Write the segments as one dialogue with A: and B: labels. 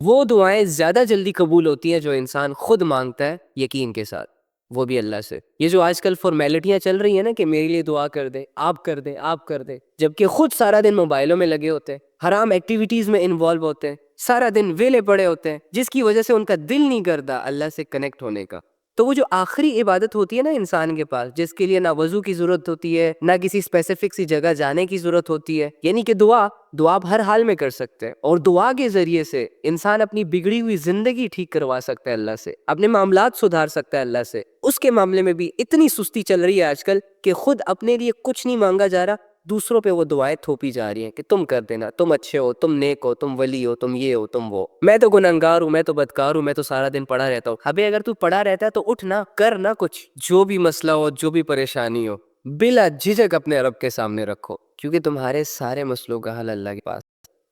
A: وہ دعائیں زیادہ جلدی قبول ہوتی ہیں جو انسان خود مانگتا ہے یقین کے ساتھ، وہ بھی اللہ سے۔ یہ جو آج کل فارمیلٹیاں چل رہی ہیں نا کہ میرے لیے دعا کر دے، آپ کر دیں، آپ کر دیں، جبکہ خود سارا دن موبائلوں میں لگے ہوتے ہیں، حرام ایکٹیویٹیز میں انوالو ہوتے ہیں، سارا دن ویلے پڑے ہوتے ہیں، جس کی وجہ سے ان کا دل نہیں کرتا اللہ سے کنیکٹ ہونے کا۔ تو وہ جو آخری عبادت ہوتی ہے نا انسان کے پاس، جس کے لیے نہ وضو کی ضرورت ہوتی ہے، نہ کسی اسپیسیفک سی جگہ جانے کی ضرورت ہوتی ہے، یعنی کہ دعا آپ ہر حال میں کر سکتے ہیں، اور دعا کے ذریعے سے انسان اپنی بگڑی ہوئی زندگی ٹھیک کروا سکتا ہے اللہ سے، اپنے معاملات سدھار سکتا ہے اللہ سے۔ اس کے معاملے میں بھی اتنی سستی چل رہی ہے آج کل کہ خود اپنے لیے کچھ نہیں مانگا جا رہا، دوسروں پہ وہ دعائیں تھوپی جا رہی ہیں کہ تم کر دینا، تم اچھے ہو، تم نیک ہو، تم ولی ہو، تم یہ ہو، تم وہ، میں تو گنہگار ہوں، میں تو بدکار ہوں، میں تو سارا دن پڑا رہتا ہوں۔ ابے اگر تو پڑا رہتا ہے تو اٹھ نہ، کر نہ کچھ، جو بھی مسئلہ ہو، جو بھی پریشانی ہو، بلا جھجک اپنے رب کے سامنے رکھو، کیونکہ تمہارے سارے مسئلوں کا حل اللہ کے پاس۔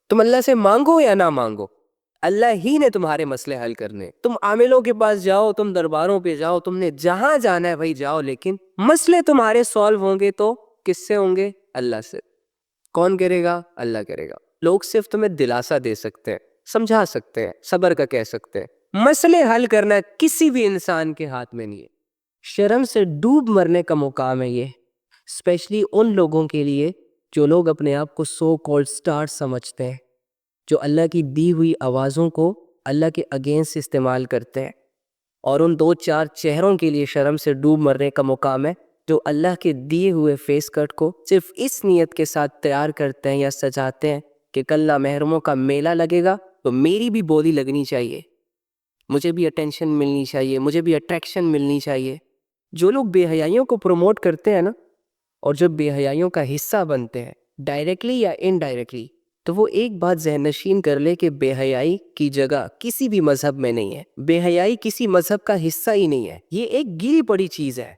A: تم اللہ سے مانگو یا نہ مانگو، اللہ ہی نے تمہارے مسئلے حل کرنے۔ تم عاملوں کے پاس جاؤ، تم درباروں پہ جاؤ، تم نے جہاں جانا ہے بھائی جاؤ، لیکن مسئلے تمہارے سالو ہوں گے تو کس سے ہوں گے؟ اللہ سے۔ کون کرے گا؟ اللہ کرے گا۔ لوگ صرف تمہیں دلاسا دے سکتے ہیں، سمجھا سکتے ہیں، صبر کا کہہ سکتے ہیں، مسئلے حل کرنا کسی بھی انسان کے ہاتھ میں نہیں ہے۔ شرم سے ڈوب مرنے کا مقام ہے یہ، اسپیشلی ان لوگوں کے لیے جو لوگ اپنے آپ کو سو کالڈ سٹار سمجھتے ہیں، جو اللہ کی دی ہوئی آوازوں کو اللہ کے اگینسٹ استعمال کرتے ہیں، اور ان دو چار چہروں کے لیے شرم سے ڈوب مرنے کا مقام ہے جو اللہ کے دیے ہوئے فیس کٹ کو صرف اس نیت کے ساتھ تیار کرتے ہیں یا سجاتے ہیں کہ کل نامحرموں کا میلہ لگے گا تو میری بھی بولی لگنی چاہیے، مجھے بھی اٹینشن ملنی چاہیے، مجھے بھی اٹریکشن ملنی چاہیے۔ جو لوگ بے حیائیوں کو پروموٹ کرتے ہیں نا، اور جو بے حیائیوں کا حصہ بنتے ہیں ڈائریکٹلی یا انڈائریکٹلی، تو وہ ایک بات ذہن نشین کر لے کہ بے حیائی کی جگہ کسی بھی مذہب میں نہیں ہے، بے حیائی کسی مذہب کا حصہ ہی نہیں ہے، یہ ایک گری پڑی چیز ہے،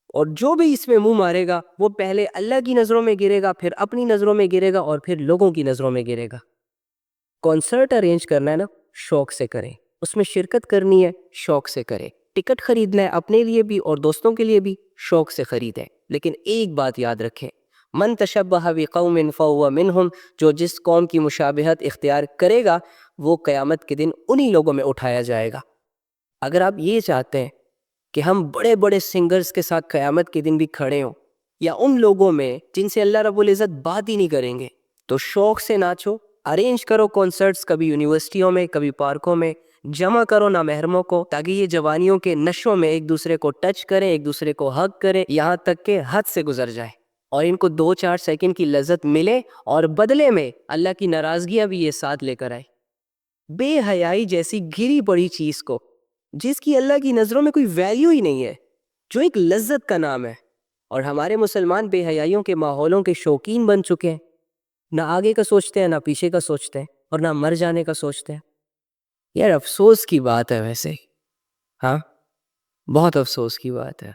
A: اور جو بھی اس میں منہ مارے گا وہ پہلے اللہ کی نظروں میں گرے گا، پھر اپنی نظروں میں گرے گا، اور پھر لوگوں کی نظروں میں گرے گا۔ کانسرٹ ارینج کرنا ہے نا، شوق سے کریں، اس میں شرکت کرنی ہے، شوق سے کریں، ٹکٹ خریدنا ہے اپنے لیے بھی اور دوستوں کے لیے بھی، شوق سے خریدیں، لیکن ایک بات یاد رکھیں، من تشبہ بقوم فہو منہم، جو جس قوم کی مشابہت اختیار کرے گا وہ قیامت کے دن انہی لوگوں میں اٹھایا جائے گا۔ اگر آپ یہ چاہتے ہیں کہ ہم بڑے بڑے سنگرز کے ساتھ قیامت کے دن بھی کھڑے ہوں، یا ان لوگوں میں جن سے اللہ رب العزت بات ہی نہیں کریں گے، تو شوق سے ناچو، ارینج کرو کنسرٹس، کبھی یونیورسٹیوں میں، کبھی پارکوں میں، جمع کرو نامحرموں کو، تاکہ یہ جوانیوں کے نشوں میں ایک دوسرے کو ٹچ کریں، ایک دوسرے کو ہگ کریں، یہاں تک کہ حد سے گزر جائے، اور ان کو 2-4 سیکنڈ کی لذت ملے، اور بدلے میں اللہ کی ناراضگیاں بھی یہ ساتھ لے کر آئے۔ بے حیائی جیسی گری پڑی چیز کو، جس کی اللہ کی نظروں میں کوئی ویلیو ہی نہیں ہے، جو ایک لذت کا نام ہے، اور ہمارے مسلمان بے حیائیوں کے ماحولوں کے شوقین بن چکے ہیں، نہ آگے کا سوچتے ہیں، نہ پیچھے کا سوچتے ہیں، اور نہ مر جانے کا سوچتے ہیں۔ یار افسوس کی بات ہے ویسے، ہاں بہت افسوس کی بات ہے۔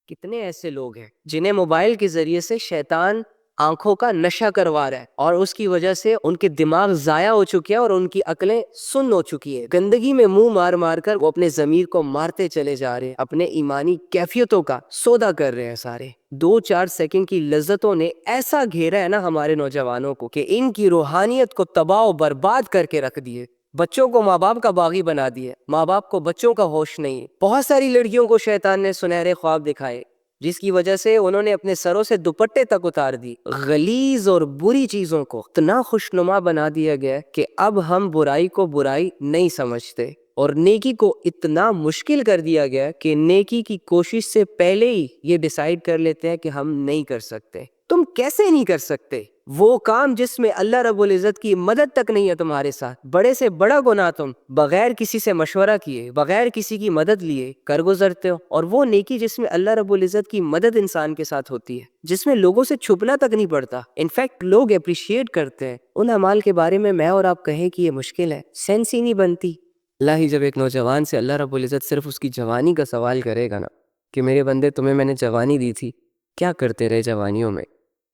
A: کتنے ایسے لوگ ہیں جنہیں موبائل کے ذریعے سے شیطان آنکھوں کا نشہ کروا رہا ہے، اور اس کی وجہ سے ان کے دماغ ضائع ہو چکے ہیں اور ان کی عقلیں سن ہو چکی ہے، گندگی میں منہ مار مار کر وہ اپنے ضمیر کو مارتے چلے جا رہے ہیں، اپنے ایمانی کیفیتوں کا سودا کر رہے ہیں سارے۔ 2-4 سیکنڈ کی لذتوں نے ایسا گھیرا ہے نا ہمارے نوجوانوں کو کہ ان کی روحانیت کو تباہ و برباد کر کے رکھ دیے، بچوں کو ماں باپ کا باغی بنا دیے، ماں باپ کو بچوں کا ہوش نہیں ہے۔ بہت ساری لڑکیوں کو شیطان نے سنہرے خواب دکھائے، جس کی وجہ سے انہوں نے اپنے سروں سے دوپٹے تک اتار دی، غلیظ اور بری چیزوں کو اتنا خوشنما بنا دیا گیا کہ اب ہم برائی کو برائی نہیں سمجھتے، اور نیکی کو اتنا مشکل کر دیا گیا کہ نیکی کی کوشش سے پہلے ہی یہ ڈیسائیڈ کر لیتے ہیں کہ ہم نہیں کر سکتے۔ تم کیسے نہیں کر سکتے؟ وہ کام جس میں اللہ رب العزت کی مدد تک نہیں ہے تمہارے ساتھ، بڑے سے بڑا گناہ تم بغیر کسی سے مشورہ کیے، بغیر کسی کی مدد لیے کر گزرتے ہو، اور وہ نیکی جس میں اللہ رب العزت کی مدد انسان کے ساتھ ہوتی ہے، جس میں لوگوں سے چھپنا تک نہیں پڑتا، انفیکٹ لوگ اپریشیٹ کرتے ہیں ان اعمال کے بارے میں اور آپ کہیں کہ یہ مشکل ہے، سینس ہی نہیں بنتی۔ اللہ ہی جب ایک نوجوان سے اللہ رب العزت صرف اس کی جوانی کا سوال کرے گا نا کہ میرے بندے تمہیں میں نے جوانی دی تھی، کیا کرتے رہے جوانیوں میں،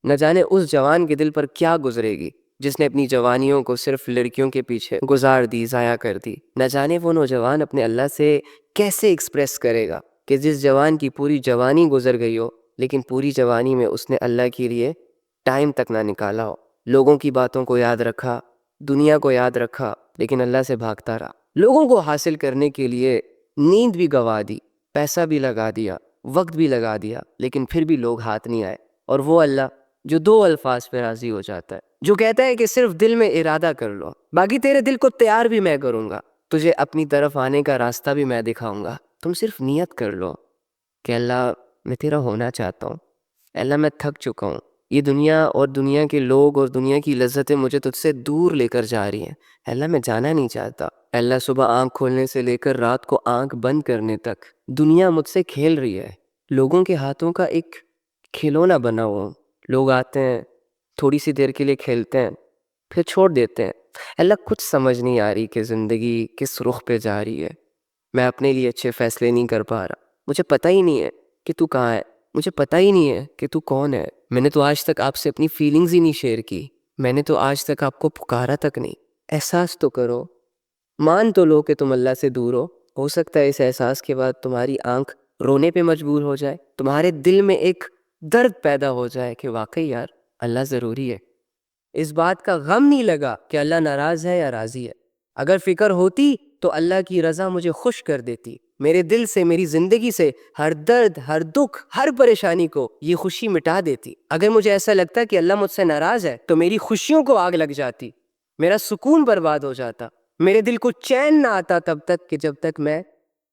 A: نہ جانے اس جوان کے دل پر کیا گزرے گی جس نے اپنی جوانیوں کو صرف لڑکیوں کے پیچھے گزار دی، ضائع کر دی۔ نہ جانے وہ نوجوان اپنے اللہ سے کیسے ایکسپریس کرے گا کہ جس جوان کی پوری جوانی گزر گئی ہو، لیکن پوری جوانی میں اس نے اللہ کے لیے ٹائم تک نہ نکالا ہو، لوگوں کی باتوں کو یاد رکھا، دنیا کو یاد رکھا لیکن اللہ سے بھاگتا رہا، لوگوں کو حاصل کرنے کے لیے نیند بھی گوا دی، پیسہ بھی لگا دیا، وقت بھی لگا دیا، لیکن پھر بھی لوگ ہاتھ نہیں آئے۔ اور وہ اللہ جو دو الفاظ پہ راضی ہو جاتا ہے، جو کہتا ہے کہ صرف دل میں ارادہ کر لو، باقی تیرے دل کو تیار بھی میں کروں گا، تجھے اپنی طرف آنے کا راستہ بھی میں دکھاؤں گا، تم صرف نیت کر لو کہ اللہ میں تیرا ہونا چاہتا ہوں، اللہ میں تھک چکا ہوں، یہ دنیا اور دنیا کے لوگ اور دنیا کی لذتیں مجھے تجھ سے دور لے کر جا رہی ہیں، اللہ میں جانا نہیں چاہتا، اللہ صبح آنکھ کھولنے سے لے کر رات کو آنکھ بند کرنے تک دنیا مجھ سے کھیل رہی ہے، لوگوں کے ہاتھوں کا ایک کھلونا بنا ہوا ہوں، لوگ آتے ہیں تھوڑی سی دیر کے لیے کھیلتے ہیں پھر چھوڑ دیتے ہیں، اللہ کچھ سمجھ نہیں آ رہی کہ زندگی کس رخ پہ جا رہی ہے، میں اپنے لیے اچھے فیصلے نہیں کر پا رہا، مجھے پتہ ہی نہیں ہے کہ تو کہاں ہے، مجھے پتہ ہی نہیں ہے کہ تو کون ہے، میں نے تو آج تک آپ سے اپنی فیلنگز ہی نہیں شیئر کی، میں نے تو آج تک آپ کو پکارا تک نہیں، احساس تو کرو، مان تو لو کہ تم اللہ سے دور ہو سکتا ہے اس احساس کے بعد تمہاری آنکھ رونے پہ مجبور ہو جائے، تمہارے دل میں ایک درد پیدا ہو جائے کہ واقعی یار اللہ ضروری ہے، اس بات کا غم نہیں لگا کہ اللہ ناراض ہے یا راضی ہے، اگر فکر ہوتی تو اللہ کی رضا مجھے خوش کر دیتی، میرے دل سے میری زندگی سے ہر درد ہر دکھ ہر پریشانی کو یہ خوشی مٹا دیتی، اگر مجھے ایسا لگتا کہ اللہ مجھ سے ناراض ہے تو میری خوشیوں کو آگ لگ جاتی، میرا سکون برباد ہو جاتا، میرے دل کو چین نہ آتا تب تک کہ جب تک میں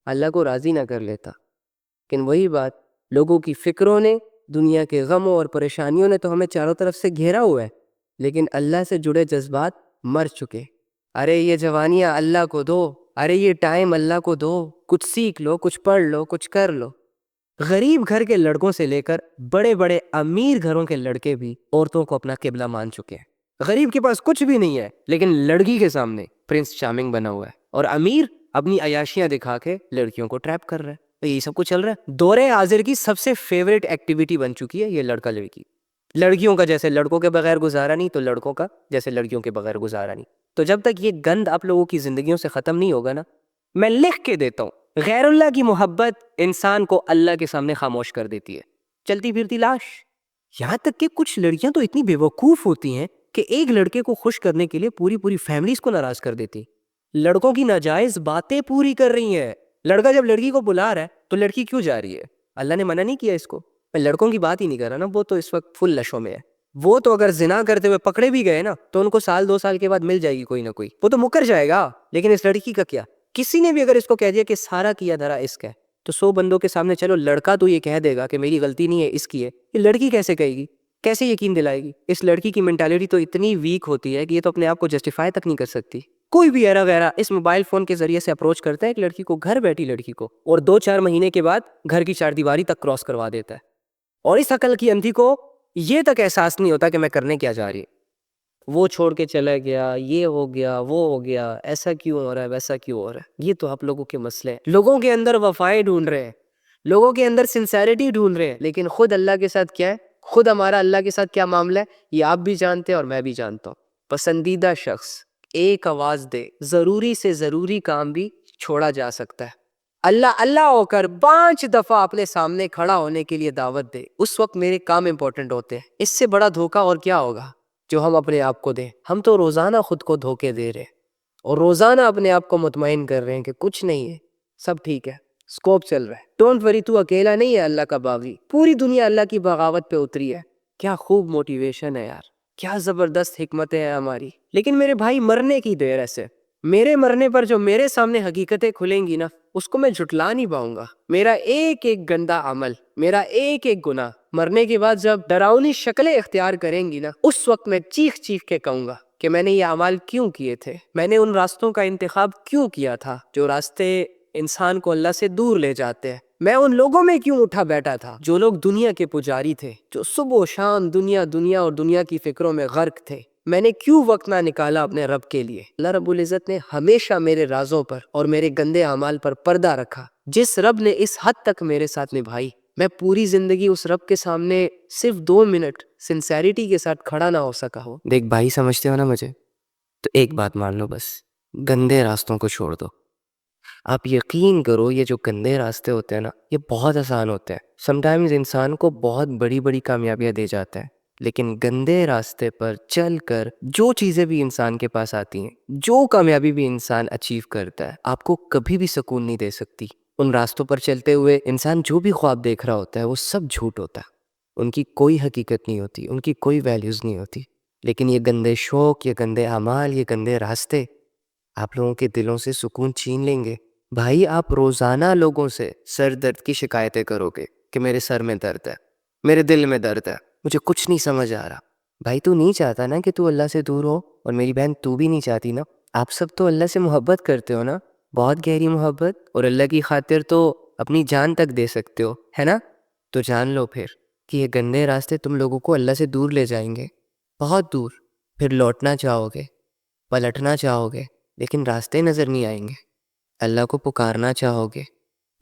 A: اللہ کو راضی نہ کر لیتا، لیکن وہی بات لوگوں کی فکروں نے، دنیا کے غموں اور پریشانیوں نے تو ہمیں چاروں طرف سے گھیرا ہوا ہے، لیکن اللہ سے جڑے جذبات مر چکے، ارے یہ جوانیاں اللہ کو دو، ارے یہ ٹائم اللہ کو دو، کچھ سیکھ لو، کچھ پڑھ لو، کچھ کر لو، غریب گھر کے لڑکوں سے لے کر بڑے بڑے امیر گھروں کے لڑکے بھی عورتوں کو اپنا قبلہ مان چکے ہیں، غریب کے پاس کچھ بھی نہیں ہے لیکن لڑکی کے سامنے پرنس چارمنگ بنا ہوا ہے، اور امیر اپنی عیاشیاں دکھا کے لڑکیوں کو ٹریپ کر رہا ہے، تو یہی سب کچھ چل رہا ہے، دور حاضر کی سب سے فیوریٹ ایکٹیویٹی بن چکی ہے یہ لڑکا لڑکی، لڑکیوں کا جیسے لڑکوں کے بغیر گزارا نہیں تو لڑکوں کا جیسے لڑکیوں کے بغیر گزارا نہیں، تو جب تک یہ گند آپ لوگوں کی زندگیوں سے ختم نہیں ہوگا نا، میں لکھ کے دیتا ہوں غیر اللہ کی محبت انسان کو اللہ کے سامنے خاموش کر دیتی ہے، چلتی پھرتی لاش، یہاں تک کہ کچھ لڑکیاں تو اتنی بے وقوف ہوتی ہیں کہ ایک لڑکے کو خوش کرنے کے لیے پوری پوری فیملیز کو ناراض کر دیتی، لڑکوں کی ناجائز باتیں پوری کر رہی ہیں، لڑکا جب لڑکی کو بلا رہا ہے تو لڑکی کیوں جا رہی ہے، اللہ نے منع نہیں کیا اس کو، میں لڑکوں کی بات ہی نہیں کر رہا نا، وہ تو اس وقت فل نشوں میں ہے، وہ تو اگر زنا کرتے ہوئے پکڑے بھی گئے نا تو ان کو سال 2 سال کے بعد مل جائے گی کوئی نہ کوئی، وہ تو مکر جائے گا، لیکن اس لڑکی کا کیا، کسی نے بھی اگر اس کو کہہ دیا کہ سارا کیا دھرا اس کا ہے تو 100 بندوں کے سامنے چلو لڑکا تو یہ کہہ دے گا کہ میری غلطی نہیں ہے اس کی ہے، یہ لڑکی کیسے کہے گی، کیسے یقین دلائے گی، اس لڑکی کی مینٹالٹی تو اتنی ویک ہوتی ہے کہ یہ تو اپنے آپ کو جسٹیفائی تک نہیں کر سکتی، کوئی بھی ایرا ویرا اس موبائل فون کے ذریعے سے اپروچ کرتا ہے ایک لڑکی کو، گھر بیٹھی لڑکی کو، اور 2-4 مہینے کے بعد گھر کی 4 دیواری تک کراس کروا دیتا ہے، اور اس عقل کی اندھی کو یہ تک احساس نہیں ہوتا کہ میں کرنے کیا جا رہی ہے، وہ چھوڑ کے چلا گیا، یہ ہو گیا، وہ ہو گیا، ایسا کیوں ہو رہا ہے، ویسا کیوں ہو رہا ہے، یہ تو آپ لوگوں کے مسئلے ہیں، لوگوں کے اندر وفائیں ڈھونڈ رہے ہیں، لوگوں کے اندر سنسیریٹی ڈھونڈ رہے ہیں، لیکن خود اللہ کے ساتھ کیا ہے، خود ہمارا اللہ کے ساتھ کیا معاملہ ہے، یہ آپ بھی جانتے ہیں اور میں بھی جانتا ہوں، پسندیدہ شخص ایک آواز دے، ضروری سے ضروری کام بھی چھوڑا جا سکتا ہے، اللہ اللہ ہو کر 5 دفعہ اپنے سامنے کھڑا ہونے کے لیے دعوت دے، اس وقت میرے کام امپورٹنٹ ہوتے ہیں، اس سے بڑا دھوکہ اور کیا ہوگا جو ہم اپنے آپ کو دیں، ہم تو روزانہ خود کو دھوکے دے رہے ہیں اور روزانہ اپنے آپ کو مطمئن کر رہے ہیں کہ کچھ نہیں ہے، سب ٹھیک ہے، سکوپ چل رہا ہے، ڈونٹ وری، تو اکیلا نہیں ہے اللہ کا باغی، پوری دنیا اللہ کی بغاوت پہ اتری ہے، کیا خوب موٹیویشن ہے یار، کیا زبردست حکمتیں ہیں ہماری، لیکن میرے بھائی مرنے کی دیر ایسے، میرے مرنے پر جو میرے سامنے حقیقتیں کھلیں گی نا اس کو میں جھٹلا نہیں پاؤں گا، میرا ایک ایک گندا عمل، میرا ایک ایک گناہ مرنے کے بعد جب ڈراؤنی شکلیں اختیار کریں گی نا اس وقت میں چیخ چیخ کے کہوں گا کہ میں نے یہ اعمال کیوں کیے تھے، میں نے ان راستوں کا انتخاب کیوں کیا تھا جو راستے انسان کو اللہ سے دور لے جاتے ہیں، میں ان لوگوں میں کیوں اٹھا بیٹھا تھا جو لوگ دنیا کے پجاری تھے، جو صبح و شام دنیا دنیا اور دنیا کی فکروں میں غرق تھے، میں نے کیوں وقت نہ نکالا اپنے رب کے لیے، اللہ رب العزت نے ہمیشہ میرے رازوں پر اور میرے گندے اعمال پر پردہ رکھا، جس رب نے اس حد تک میرے ساتھ نبھائی، میں پوری زندگی اس رب کے سامنے صرف 2 منٹ سنسیریٹی کے ساتھ کھڑا نہ ہو سکا ہوں، دیکھ بھائی سمجھتے ہو نا مجھے، تو ایک بات مان لو بس، گندے راستوں کو چھوڑ دو، آپ یقین کرو یہ جو گندے راستے ہوتے ہیں نا یہ بہت آسان ہوتے ہیں، سم ٹائمز انسان کو بہت بڑی بڑی کامیابیاں دے جاتے ہیں، لیکن گندے راستے پر چل کر جو چیزیں بھی انسان کے پاس آتی ہیں، جو کامیابی بھی انسان اچیو کرتا ہے، آپ کو کبھی بھی سکون نہیں دے سکتی۔ ان راستوں پر چلتے ہوئے انسان جو بھی خواب دیکھ رہا ہوتا ہے وہ سب جھوٹ ہوتا ہے، ان کی کوئی حقیقت نہیں ہوتی، ان کی کوئی ویلیوز نہیں ہوتی۔ لیکن یہ گندے شوق، یہ گندے اعمال، یہ گندے راستے آپ لوگوں کے دلوں سے سکون چھین لیں گے۔ بھائی آپ روزانہ لوگوں سے سر درد کی شکایتیں کرو گے کہ میرے سر میں درد ہے، میرے دل میں درد ہے، مجھے کچھ نہیں سمجھ آ رہا۔ بھائی تو نہیں چاہتا نا کہ تو اللہ سے دور ہو، اور میری بہن تو بھی نہیں چاہتی نا۔ آپ سب تو اللہ سے محبت کرتے ہو نا، بہت گہری محبت، اور اللہ کی خاطر تو اپنی جان تک دے سکتے ہو، ہے نا؟ تو جان لو پھر کہ یہ گندے راستے تم لوگوں کو اللہ سے دور لے جائیں گے، بہت دور۔ پھر لوٹنا چاہو گے، پلٹنا چاہو گے، لیکن راستے نظر نہیں آئیں گے۔ اللہ کو پکارنا چاہو گے،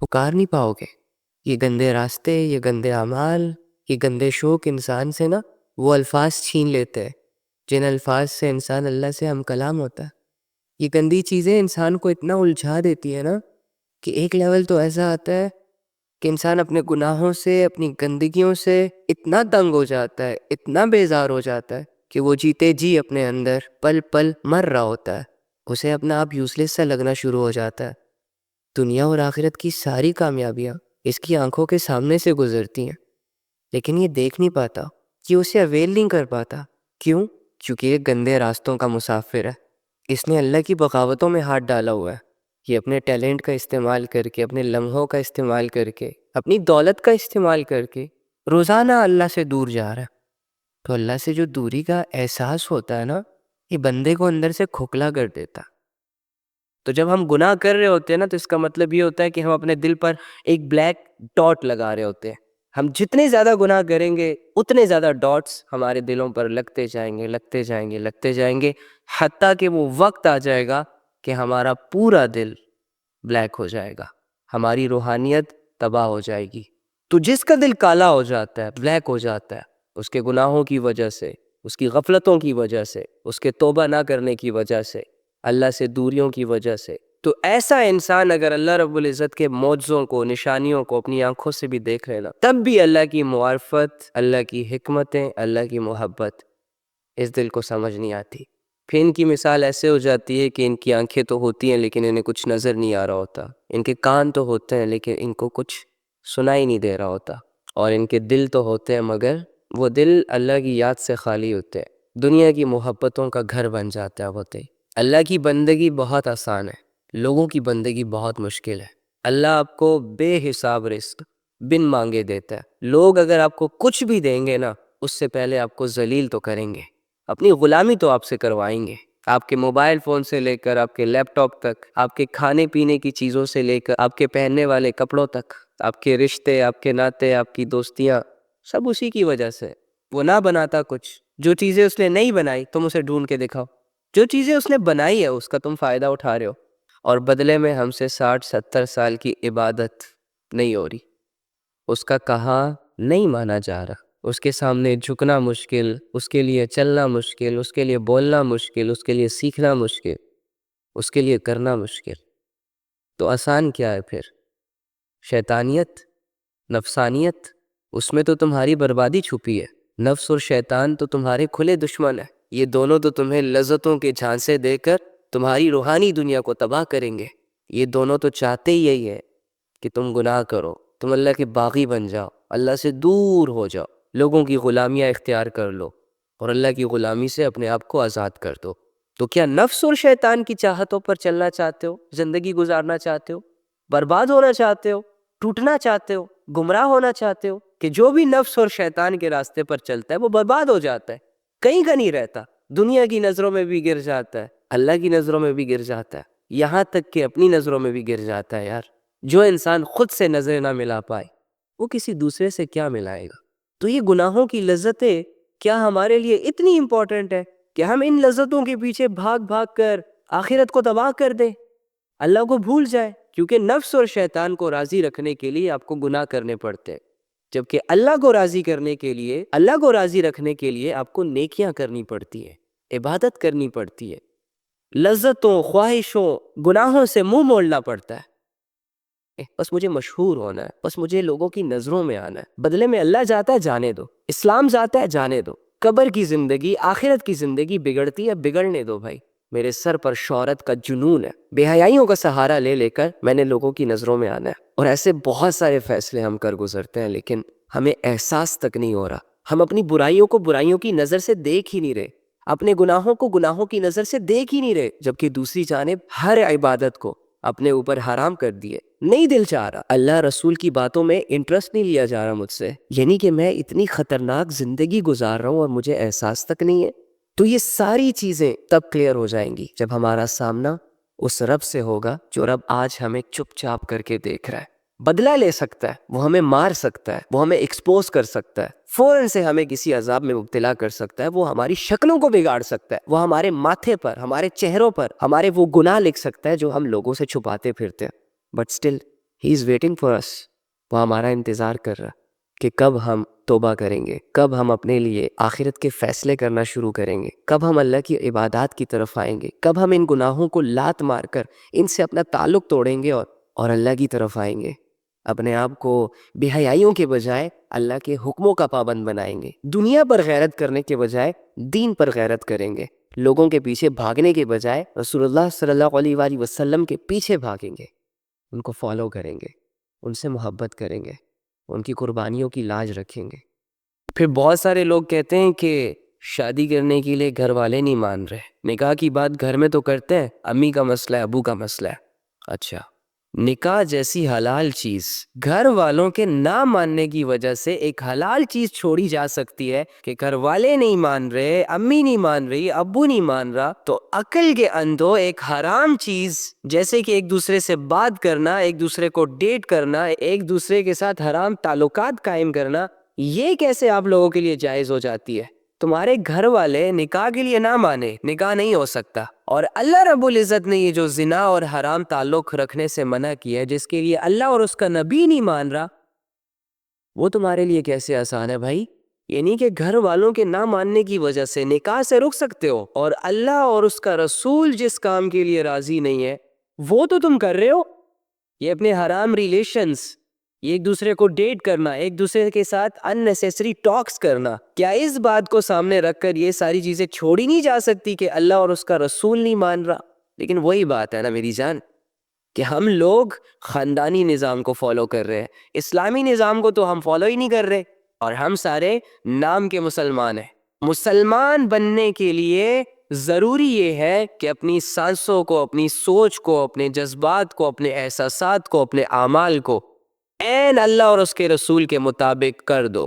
A: پکار نہیں پاؤ گے۔ یہ گندے راستے، یہ گندے اعمال، یہ گندے شوق انسان سے نا وہ الفاظ چھین لیتے ہیں جن الفاظ سے انسان اللہ سے ہم کلام ہوتا ہے۔ یہ گندی چیزیں انسان کو اتنا الجھا دیتی ہے نا کہ ایک لیول تو ایسا آتا ہے کہ انسان اپنے گناہوں سے، اپنی گندگیوں سے اتنا تنگ ہو جاتا ہے، اتنا بیزار ہو جاتا ہے کہ وہ جیتے جی اپنے اندر پل پل مر رہا ہوتا ہے، اسے اپنا آپ یوزلیس سا لگنا شروع ہو جاتا ہے۔ دنیا اور آخرت کی ساری کامیابیاں اس کی آنکھوں کے سامنے سے گزرتی ہیں، لیکن یہ دیکھ نہیں پاتا، یہ اسے اویل نہیں کر پاتا۔ کیوں؟ کیونکہ یہ گندے راستوں کا مسافر ہے، اس نے اللہ کی بغاوتوں میں ہاتھ ڈالا ہوا ہے۔ یہ اپنے ٹیلنٹ کا استعمال کر کے، اپنے لمحوں کا استعمال کر کے، اپنی دولت کا استعمال کر کے روزانہ اللہ سے دور جا رہا ہے۔ تو اللہ سے جو دوری کا احساس ہوتا ہے نا، یہ بندے کو اندر سے کھوکھلا کر دیتا۔ تو جب ہم گناہ کر رہے ہوتے ہیں نا، تو اس کا مطلب یہ ہوتا ہے کہ ہم اپنے دل پر ایک بلیک ڈاٹ لگا رہے ہوتے ہیں۔ ہم جتنے زیادہ گناہ کریں گے اتنے زیادہ ڈاٹس ہمارے دلوں پر لگتے جائیں گے، لگتے جائیں گے، لگتے جائیں گے، حتیٰ کہ وہ وقت آ جائے گا کہ ہمارا پورا دل بلیک ہو جائے گا، ہماری روحانیت تباہ ہو جائے گی۔ تو جس کا دل کالا ہو جاتا ہے، بلیک ہو جاتا ہے، اس کے گناہوں کی وجہ سے، اس کی غفلتوں کی وجہ سے، اس کے توبہ نہ کرنے کی وجہ سے، اللہ سے دوریوں کی وجہ سے، تو ایسا انسان اگر اللہ رب العزت کے معجزوں کو، نشانیوں کو اپنی آنکھوں سے بھی دیکھ لینا، تب بھی اللہ کی معرفت، اللہ کی حکمتیں، اللہ کی محبت اس دل کو سمجھ نہیں آتی۔ پھر ان کی مثال ایسے ہو جاتی ہے کہ ان کی آنکھیں تو ہوتی ہیں لیکن انہیں کچھ نظر نہیں آ رہا ہوتا، ان کے کان تو ہوتے ہیں لیکن ان کو کچھ سنائی نہیں دے رہا ہوتا، اور ان کے دل تو ہوتے ہیں مگر وہ دل اللہ کی یاد سے خالی ہوتے ہیں، دنیا کی محبتوں کا گھر بن جاتا ہے وہ دل۔ اللہ کی بندگی بہت آسان ہے، لوگوں کی بندگی بہت مشکل ہے۔ اللہ آپ کو بے حساب رزق بن مانگے دیتا ہے۔ لوگ اگر آپ کو کچھ بھی دیں گے نا، اس سے پہلے آپ کو ذلیل تو کریں گے، اپنی غلامی تو آپ سے کروائیں گے۔ آپ کے موبائل فون سے لے کر آپ کے لیپ ٹاپ تک، آپ کے کھانے پینے کی چیزوں سے لے کر آپ کے پہننے والے کپڑوں تک، آپ کے رشتے، آپ کے ناطے، آپ کی دوستیاں، سب اسی کی وجہ سے۔ وہ نہ بناتا کچھ، جو چیزیں اس نے نہیں بنائی تم اسے ڈھونڈ کے دکھاؤ، جو چیزیں اس نے بنائی ہے اس کا تم فائدہ اٹھا رہے ہو، اور بدلے میں ہم سے 60-70 سال کی عبادت نہیں ہو رہی، اس کا کہا نہیں مانا جا رہا، اس کے سامنے جھکنا مشکل، اس کے لیے چلنا مشکل، اس کے لیے بولنا مشکل، اس کے لیے سیکھنا مشکل، اس کے لیے کرنا مشکل۔ تو آسان کیا ہے پھر؟ شیطانیت، نفسانیت، اس میں تو تمہاری بربادی چھپی ہے۔ نفس اور شیطان تو تمہارے کھلے دشمن ہیں، یہ دونوں تو تمہیں لذتوں کے جھانسے دے کر تمہاری روحانی دنیا کو تباہ کریں گے۔ یہ دونوں تو چاہتے ہی یہی ہے کہ تم گناہ کرو، تم اللہ کے باغی بن جاؤ، اللہ سے دور ہو جاؤ، لوگوں کی غلامیاں اختیار کر لو، اور اللہ کی غلامی سے اپنے آپ کو آزاد کر دو۔ تو کیا نفس اور شیطان کی چاہتوں پر چلنا چاہتے ہو؟ زندگی گزارنا چاہتے ہو؟ برباد ہونا چاہتے ہو؟ ٹوٹنا چاہتے ہو؟ گمراہ ہونا چاہتے ہو؟ کہ جو بھی نفس اور شیطان کے راستے پر چلتا ہے وہ برباد ہو جاتا ہے، کہیں کا نہیں رہتا، دنیا کی نظروں میں بھی گر جاتا ہے، اللہ کی نظروں میں بھی گر جاتا ہے، یہاں تک کہ اپنی نظروں میں بھی گر جاتا ہے۔ یار جو انسان خود سے نظر نہ ملا پائے وہ کسی دوسرے سے کیا ملائے گا؟ تو یہ گناہوں کی لذتیں کیا ہمارے لیے اتنی امپورٹنٹ ہے کہ ہم ان لذتوں کے پیچھے بھاگ بھاگ کر آخرت کو تباہ کر دیں، اللہ کو بھول جائیں؟ کیونکہ نفس اور شیطان کو راضی رکھنے کے لیے آپ کو گناہ کرنے پڑتے ہیں، جبکہ اللہ کو راضی کرنے کے لیے، اللہ کو راضی رکھنے کے لیے آپ کو نیکیاں کرنی پڑتی ہیں، عبادت کرنی پڑتی ہے، لذتوں، خواہشوں، گناہوں سے منہ موڑنا پڑتا ہے۔ بس مجھے مشہور ہونا ہے، بس مجھے لوگوں کی نظروں میں آنا ہے، بدلے میں اللہ جاتا ہے جانے دو، اسلام جاتا ہے جانے دو، قبر کی زندگی، آخرت کی زندگی بگڑتی ہے، بگڑنے دو بھائی۔ میرے سر پر شہرت کا جنون ہے، بے حیائیوں کا سہارا لے لے کر میں نے لوگوں کی نظروں میں آنا ہے، اور ایسے بہت سارے فیصلے ہم کر گزرتے ہیں لیکن ہمیں احساس تک نہیں ہو رہا۔ ہم اپنی برائیوں کو برائیوں کی نظر سے دیکھ ہی نہیں رہے، اپنے گناہوں کو گناہوں کی نظر سے دیکھ ہی نہیں رہے، جبکہ دوسری جانب ہر عبادت کو اپنے اوپر حرام کر دیے۔ نہیں دل چاہ رہا، اللہ رسول کی باتوں میں انٹرسٹ نہیں لیا جا رہا مجھ سے، یعنی کہ میں اتنی خطرناک زندگی گزار رہا ہوں اور مجھے احساس تک نہیں ہے۔ تو یہ ساری چیزیں تب کلیئر ہو جائیں گی جب ہمارا سامنا اس رب سے ہوگا جو رب آج ہمیں چپ چاپ کر کے دیکھ رہا ہے، بدلہ لے سکتا ہے، وہ ہمیں مار سکتا ہے، وہ ہمیں ایکسپوز کر سکتا ہے، فوراً سے ہمیں کسی عذاب میں مبتلا کر سکتا ہے، وہ ہماری شکلوں کو بگاڑ سکتا ہے، وہ ہمارے ماتھے پر، ہمارے چہروں پر ہمارے وہ گناہ لکھ سکتا ہے جو ہم لوگوں سے چھپاتے پھرتے ہیں، but still he is waiting for us. وہ ہمارا انتظار کر رہا کہ کب ہم توبہ کریں گے، کب ہم اپنے لیے آخرت کے فیصلے کرنا شروع کریں گے، کب ہم اللہ کی عبادات کی طرف آئیں گے، کب ہم ان گناہوں کو لات مار کر ان سے اپنا تعلق توڑیں گے اور اللہ کی طرف آئیں گے، اپنے آپ کو بے حیائیوں کے بجائے اللہ کے حکموں کا پابند بنائیں گے، دنیا پر غیرت کرنے کے بجائے دین پر غیرت کریں گے، لوگوں کے پیچھے بھاگنے کے بجائے رسول اللہ صلی اللہ علیہ وآلہ وسلم کے پیچھے بھاگیں گے، ان کو فالو کریں گے، ان سے محبت کریں گے، ان کی قربانیوں کی لاج رکھیں گے۔ پھر بہت سارے لوگ کہتے ہیں کہ شادی کرنے کے لیے گھر والے نہیں مان رہے، نکاح کی بات گھر میں تو کرتے ہیں، امی کا مسئلہ ہے، ابو کا مسئلہ ہے۔ اچھا، نکاح جیسی حلال چیز گھر والوں کے نہ ماننے کی وجہ سے ایک حلال چیز چھوڑی جا سکتی ہے کہ گھر والے نہیں مان رہے، امی نہیں مان رہی، ابو نہیں مان رہا، تو عقل کے اندھو ایک حرام چیز جیسے کہ ایک دوسرے سے بات کرنا، ایک دوسرے کو ڈیٹ کرنا، ایک دوسرے کے ساتھ حرام تعلقات قائم کرنا، یہ کیسے آپ لوگوں کے لیے جائز ہو جاتی ہے؟ تمہارے گھر والے نکاح کے لیے نہ مانے، نکاح نہیں ہو سکتا، اور اللہ رب العزت نے یہ جو زنا اور حرام تعلق رکھنے سے منع کیا ہے، جس کے لیے اللہ اور اس کا نبی نہیں مان رہا، وہ تمہارے لیے کیسے آسان ہے بھائی؟ یعنی کہ گھر والوں کے نہ ماننے کی وجہ سے نکاح سے رک سکتے ہو، اور اللہ اور اس کا رسول جس کام کے لیے راضی نہیں ہے وہ تو تم کر رہے ہو۔ یہ اپنے حرام ریلیشنز، یہ ایک دوسرے کو ڈیٹ کرنا، ایک دوسرے کے ساتھ اننیسیسری ٹاکس کرنا، کیا اس بات کو سامنے رکھ کر یہ ساری چیزیں چھوڑی نہیں جا سکتی کہ اللہ اور اس کا رسول نہیں مان رہا؟ لیکن وہی بات ہے نا میری جان کہ ہم لوگ خاندانی نظام کو فالو کر رہے ہیں، اسلامی نظام کو تو ہم فالو ہی نہیں کر رہے، اور ہم سارے نام کے مسلمان ہیں۔ مسلمان بننے کے لیے ضروری یہ ہے کہ اپنی سانسوں کو، اپنی سوچ کو، اپنے جذبات کو، اپنے احساسات کو، اپنے اعمال کو عین اللہ اور اس کے رسول کے مطابق کر دو۔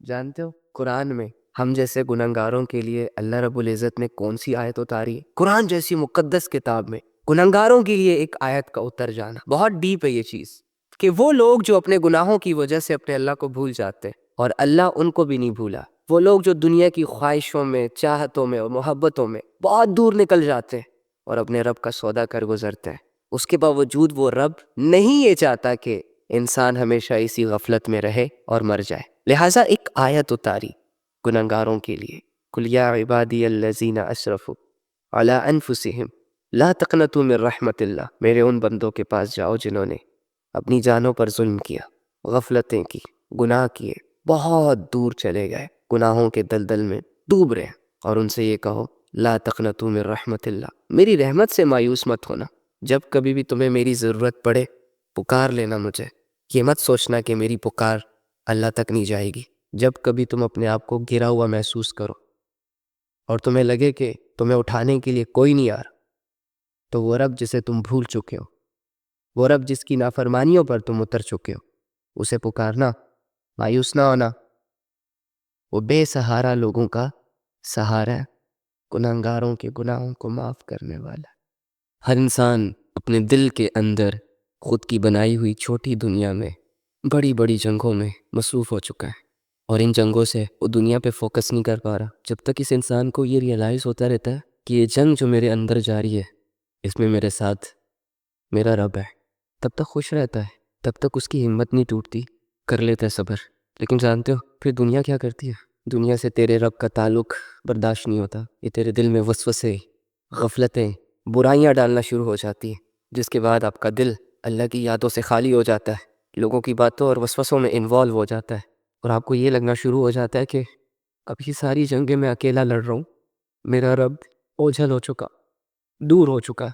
A: جانتے ہو قرآن میں ہم جیسے گنہگاروں کے لیے اللہ رب العزت نے کون سی آیت اتاری ہے؟ قرآن جیسی مقدس کتاب میں گنہگاروں کے لیے ایک آیت کا اتر جانا بہت ڈیپ ہے یہ چیز، کہ وہ لوگ جو اپنے گناہوں کی وجہ سے اپنے اللہ کو بھول جاتے ہیں اور اللہ ان کو بھی نہیں بھولا، وہ لوگ جو دنیا کی خواہشوں میں، چاہتوں میں اور محبتوں میں بہت دور نکل جاتے ہیں اور اپنے رب کا سودا کر گزرتے ہیں، اس کے باوجود وہ رب نہیں یہ چاہتا کہ انسان ہمیشہ اسی غفلت میں رہے اور مر جائے، لہٰذا ایک آیت اتاری گنہگاروں کے لیے، قُلْ يَا عِبَادِيَ الَّذِينَ أَسْرَفُوا عَلَىٰ أَنفُسِهِمْ لَا تَقْنَطُوا مِن رَحْمَتِ اللَّهِ، میرے ان بندوں کے پاس جاؤ جنہوں نے اپنی جانوں پر ظلم کیا، غفلتیں کی، گناہ کیے، بہت دور چلے گئے، گناہوں کے دلدل میں ڈوب رہے ہیں، اور ان سے یہ کہو لا تقنطوا من رحمت اللہ، میری رحمت سے مایوس مت ہونا، جب کبھی بھی تمہیں میری ضرورت پڑے پکار لینا مجھے، یہ مت سوچنا کہ میری پکار اللہ تک نہیں جائے گی۔ جب کبھی تم اپنے آپ کو گرا ہوا محسوس کرو اور تمہیں لگے کہ تمہیں اٹھانے کے لیے کوئی نہیں آ رہا، تو وہ رب جسے تم بھول چکے ہو، وہ رب جس کی نافرمانیوں پر تم اتر چکے ہو، اسے پکارنا، مایوس نہ ہونا، وہ بے سہارا لوگوں کا سہارا ہے، گنہگاروں کے گناہوں کو معاف کرنے والا۔ ہر انسان اپنے دل کے اندر خود کی بنائی ہوئی چھوٹی دنیا میں بڑی بڑی جنگوں میں مصروف ہو چکا ہے، اور ان جنگوں سے وہ دنیا پہ فوکس نہیں کر پا رہا۔ جب تک اس انسان کو یہ ریئلائز ہوتا رہتا ہے کہ یہ جنگ جو میرے اندر جاری ہے اس میں میرے ساتھ میرا رب ہے، تب تک خوش رہتا ہے، تب تک اس کی ہمت نہیں ٹوٹتی، کر لیتا ہے صبر۔ لیکن جانتے ہو پھر دنیا کیا کرتی ہے؟ دنیا سے تیرے رب کا تعلق برداشت نہیں ہوتا، یہ تیرے دل میں وسوسے، غفلتیں، برائیاں ڈالنا شروع ہو جاتی ہیں، جس کے بعد آپ کا دل اللہ کی یادوں سے خالی ہو جاتا ہے، لوگوں کی باتوں اور وسوسوں میں انوالو ہو جاتا ہے، اور آپ کو یہ لگنا شروع ہو جاتا ہے کہ اب یہ ساری جنگیں میں اکیلا لڑ رہا ہوں، میرا رب اوجھل ہو چکا، دور ہو چکا۔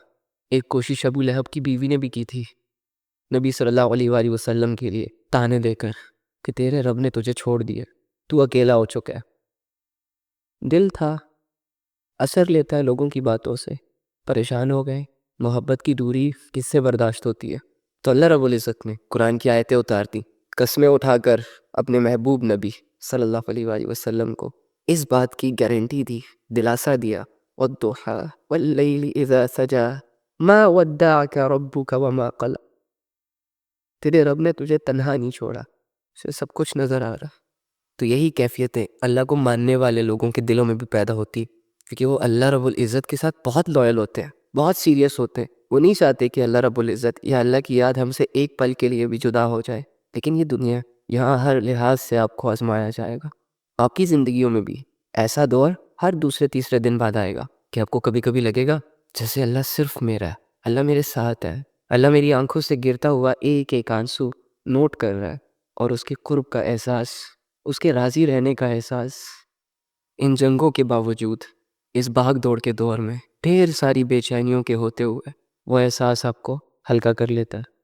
A: ایک کوشش ابو لہب کی بیوی نے بھی کی تھی نبی صلی اللہ علیہ وآلہ وسلم کے لیے تانے دے کر کہ تیرے رب نے تجھے چھوڑ دیا، تو اکیلا ہو چکا ہے۔ دل تھا، اثر لیتا ہے لوگوں کی باتوں سے، پریشان ہو گئے۔ محبت کی دوری کس سے برداشت ہوتی ہے؟ تو اللہ رب العزت نے قرآن کی آیتیں اتار دی، قسمیں اٹھا کر اپنے محبوب نبی صلی اللہ علیہ وآلہ وسلم کو اس بات کی گارنٹی دی، دلاسا دیا، والضحیٰ واللیل اذا سجا ما ودعک ربک وما قلق، تیرے رب نے تجھے تنہا نہیں چھوڑا، اسے سب کچھ نظر آ رہا۔ تو یہی کیفیتیں اللہ کو ماننے والے لوگوں کے دلوں میں بھی پیدا ہوتی، کیونکہ وہ اللہ رب العزت کے ساتھ بہت لائل ہوتے ہیں، بہت سیریس ہوتے ہیں۔ وہ نہیں چاہتے کہ اللہ رب العزت یا اللہ کی یاد ہم سے ایک پل کے لیے بھی جدا ہو جائے۔ لیکن یہ دنیا، یہاں ہر لحاظ سے آپ کو آزمایا جائے گا۔ آپ کی زندگیوں میں بھی ایسا دور ہر دوسرے تیسرے دن بعد آئے گا کہ آپ کو کبھی کبھی لگے گا جیسے اللہ صرف میرا ہے، اللہ میرے ساتھ ہے، اللہ میری آنکھوں سے گرتا ہوا ایک ایک آنسو نوٹ کر رہا ہے، اور اس کے قرب کا احساس، اس کے راضی رہنے کا احساس ان جنگوں کے باوجود، اس بھاگ دوڑ کے دور میں ڈھیر ساری بے چینیوں کے ہوتے ہوئے وہ احساس آپ کو ہلکا کر لیتا ہے۔